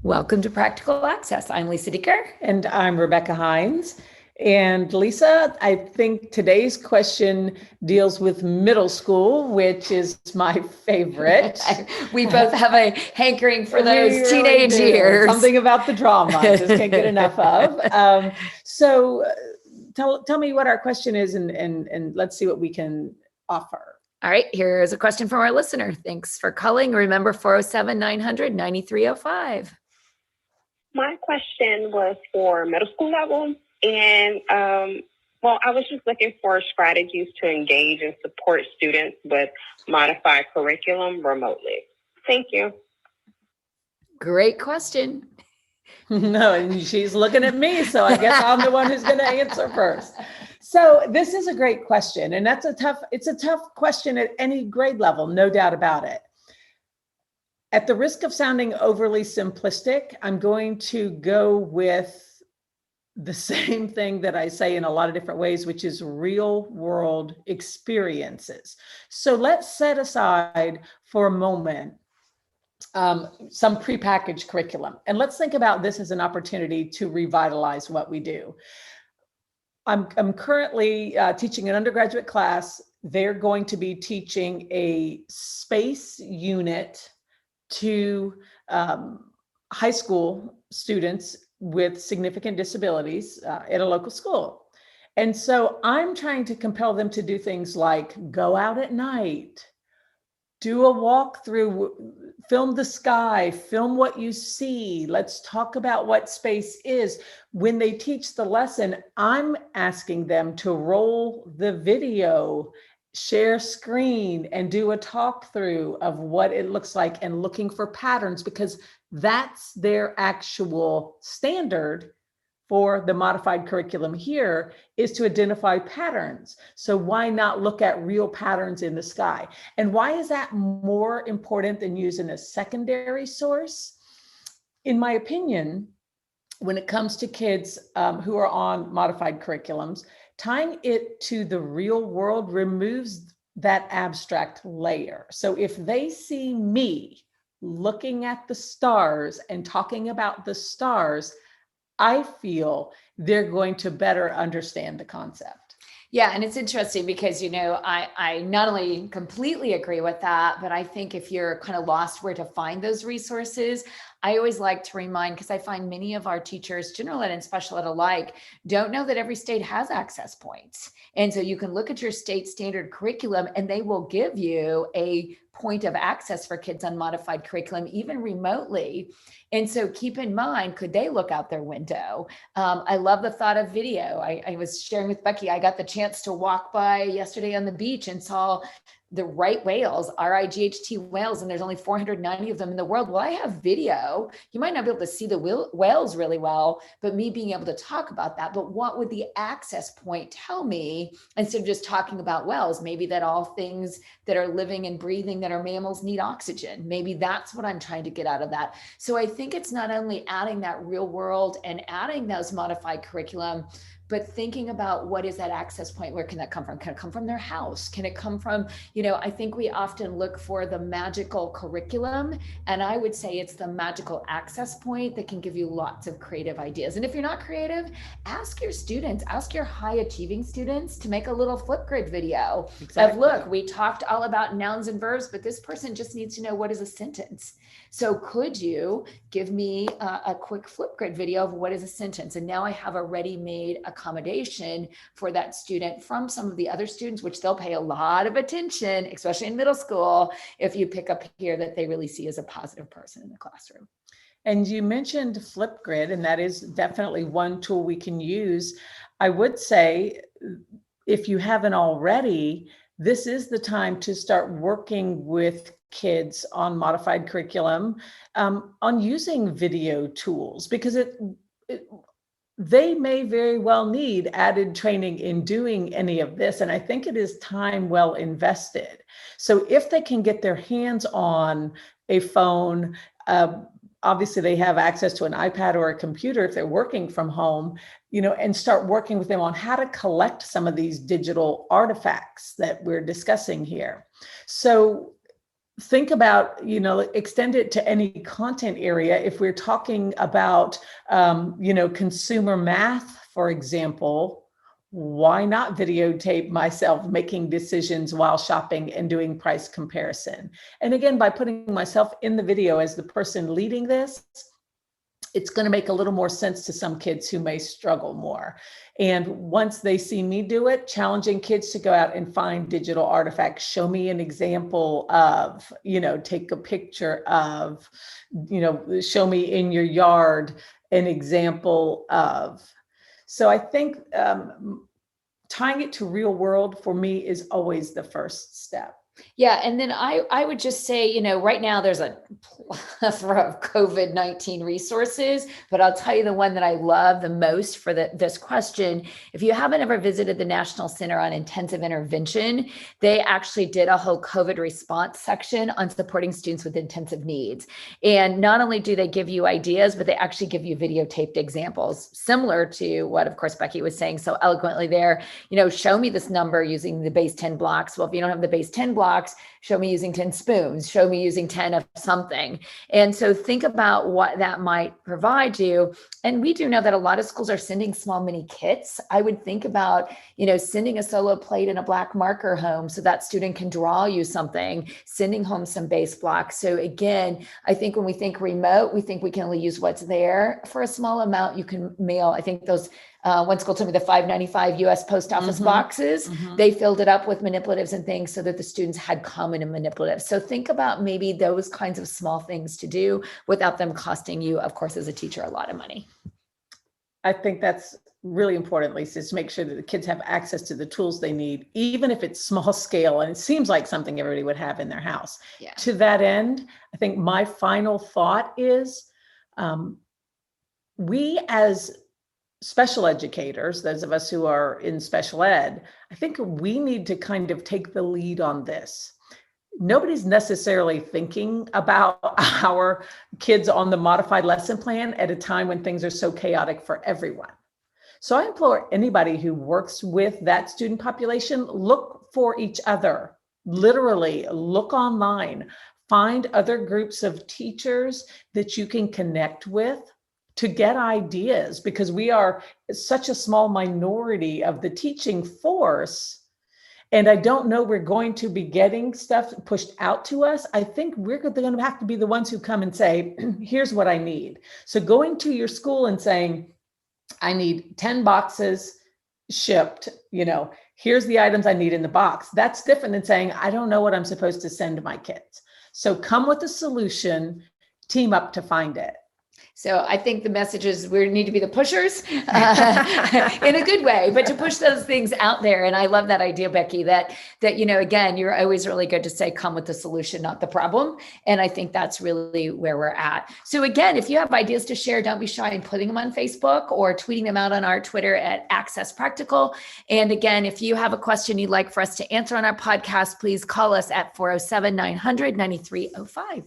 Welcome to Practical Access. I'm Lisa Deeker. And I'm Rebecca Hines. And Lisa, I think today's question deals with middle school, which is my favorite. We both have a hankering for those teenage years. Something about the drama I just can't get enough of. So tell me what our question is and let's see what we can offer. All right, here's a question from our listener. Thanks for calling. Remember 407-900-9305. My question was for middle school level. And, I was just looking for strategies to engage and support students with modified curriculum remotely. Thank you. Great question. No, and she's looking at me, so I guess I'm the one who's going to answer first. So this is a great question, and it's a tough question at any grade level, no doubt about it. At the risk of sounding overly simplistic, I'm going to go with the same thing that I say in a lot of different ways, which is real world experiences. So let's set aside for a moment some prepackaged curriculum. And let's think about this as an opportunity to revitalize what we do. I'm currently teaching an undergraduate class. They're going to be teaching a space unit to high school students with significant disabilities at a local school. And so I'm trying to compel them to do things like go out at night, do a walkthrough, film the sky, film what you see. Let's talk about what space is. When they teach the lesson, I'm asking them to roll the video, share screen, and do a talk through of what it looks like and looking for patterns, because that's their actual standard for the modified curriculum here, is to identify patterns. So why not look at real patterns in the sky? And why is that more important than using a secondary source? In my opinion, when it comes to kids who are on modified curriculums, tying it to the real world removes that abstract layer. So if they see me looking at the stars and talking about the stars, I feel they're going to better understand the concept. Yeah, and it's interesting because, I not only completely agree with that, but I think if you're kind of lost where to find those resources, I always like to remind, because I find many of our teachers, general ed and special ed alike, don't know that every state has access points. And so you can look at your state standard curriculum and they will give you a point of access for kids on modified curriculum, even remotely. And so keep in mind, could they look out their window? I love the thought of video. I was sharing with Becky, I got the chance to walk by yesterday on the beach and saw the right whales, RIGHT whales, and there's only 490 of them in the world. Well, I have video. You might not be able to see the whales really well, but me being able to talk about that. But what would the access point tell me instead of just talking about whales? Maybe that all things that are living and breathing that are mammals need oxygen. Maybe that's what I'm trying to get out of that. So I think it's not only adding that real world and adding those modified curriculum, but thinking about what is that access point? Where can that come from? Can it come from their house? Can it come from, I think we often look for the magical curriculum, and I would say it's the magical access point that can give you lots of creative ideas. And if you're not creative, ask your students, ask your high achieving students to make a little Flipgrid video of, look, we talked all about nouns and verbs, but this person just needs to know what is a sentence. So could you give me a quick Flipgrid video of what is a sentence? And now I have a ready-made accommodation for that student from some of the other students, which they'll pay a lot of attention, especially in middle school, if you pick up here that they really see as a positive person in the classroom. And you mentioned Flipgrid, and that is definitely one tool we can use. I would say, if you haven't already, this is the time to start working with kids on modified curriculum, on using video tools, because they may very well need added training in doing any of this. And I think it is time well invested. So if they can get their hands on a phone, obviously they have access to an iPad or a computer if they're working from home, and start working with them on how to collect some of these digital artifacts that we're discussing here. So think about, extend it to any content area. If we're talking about, consumer math, for example, why not videotape myself making decisions while shopping and doing price comparison? And again, by putting myself in the video as the person leading this, it's going to make a little more sense to some kids who may struggle more. And once they see me do it, challenging kids to go out and find digital artifacts, show me an example of, take a picture of, show me in your yard an example of. So I think tying it to real world for me is always the first step. Yeah. And then I would just say, right now there's a plethora of COVID-19 resources, but I'll tell you the one that I love the most for this question. If you haven't ever visited the National Center on Intensive Intervention, they actually did a whole COVID response section on supporting students with intensive needs. And not only do they give you ideas, but they actually give you videotaped examples, similar to what, of course, Becky was saying so eloquently there. Show me this number using the base 10 blocks. Well, if you don't have the base 10 blocks, show me using 10 spoons, show me using 10 of something. And so think about what that might provide you. And we do know that a lot of schools are sending small mini kits. I would think about, sending a solo plate and a black marker home so that student can draw you something, sending home some base blocks. So again, I think when we think remote, we think we can only use what's there. For a small amount, you can mail, I think those one school told me the $5.95 US post office boxes, they filled it up with manipulatives and things so that the students had common and manipulatives. So think about maybe those kinds of small things to do without them costing you, of course, as a teacher, a lot of money. I think that's really important, Lisa, is to make sure that the kids have access to the tools they need, even if it's small scale. And it seems like something everybody would have in their house. Yeah. To that end, I think my final thought is we as special educators, those of us who are in special ed, I think we need to kind of take the lead on this. Nobody's necessarily thinking about our kids on the modified lesson plan at a time when things are so chaotic for everyone. So I implore anybody who works with that student population, look for each other. Literally, look online. Find other groups of teachers that you can connect with to get ideas, because we are such a small minority of the teaching force. And I don't know we're going to be getting stuff pushed out to us. I think we're going to have to be the ones who come and say, here's what I need. So going to your school and saying, I need 10 boxes shipped, here's the items I need in the box. That's different than saying, I don't know what I'm supposed to send my kids. So come with a solution, team up to find it. So I think the message is we need to be the pushers in a good way, but to push those things out there. And I love that idea, Becky, that, again, you're always really good to say, come with the solution, not the problem. And I think that's really where we're at. So again, if you have ideas to share, don't be shy in putting them on Facebook or tweeting them out on our Twitter at Access Practical. And again, if you have a question you'd like for us to answer on our podcast, please call us at 407-900-9305.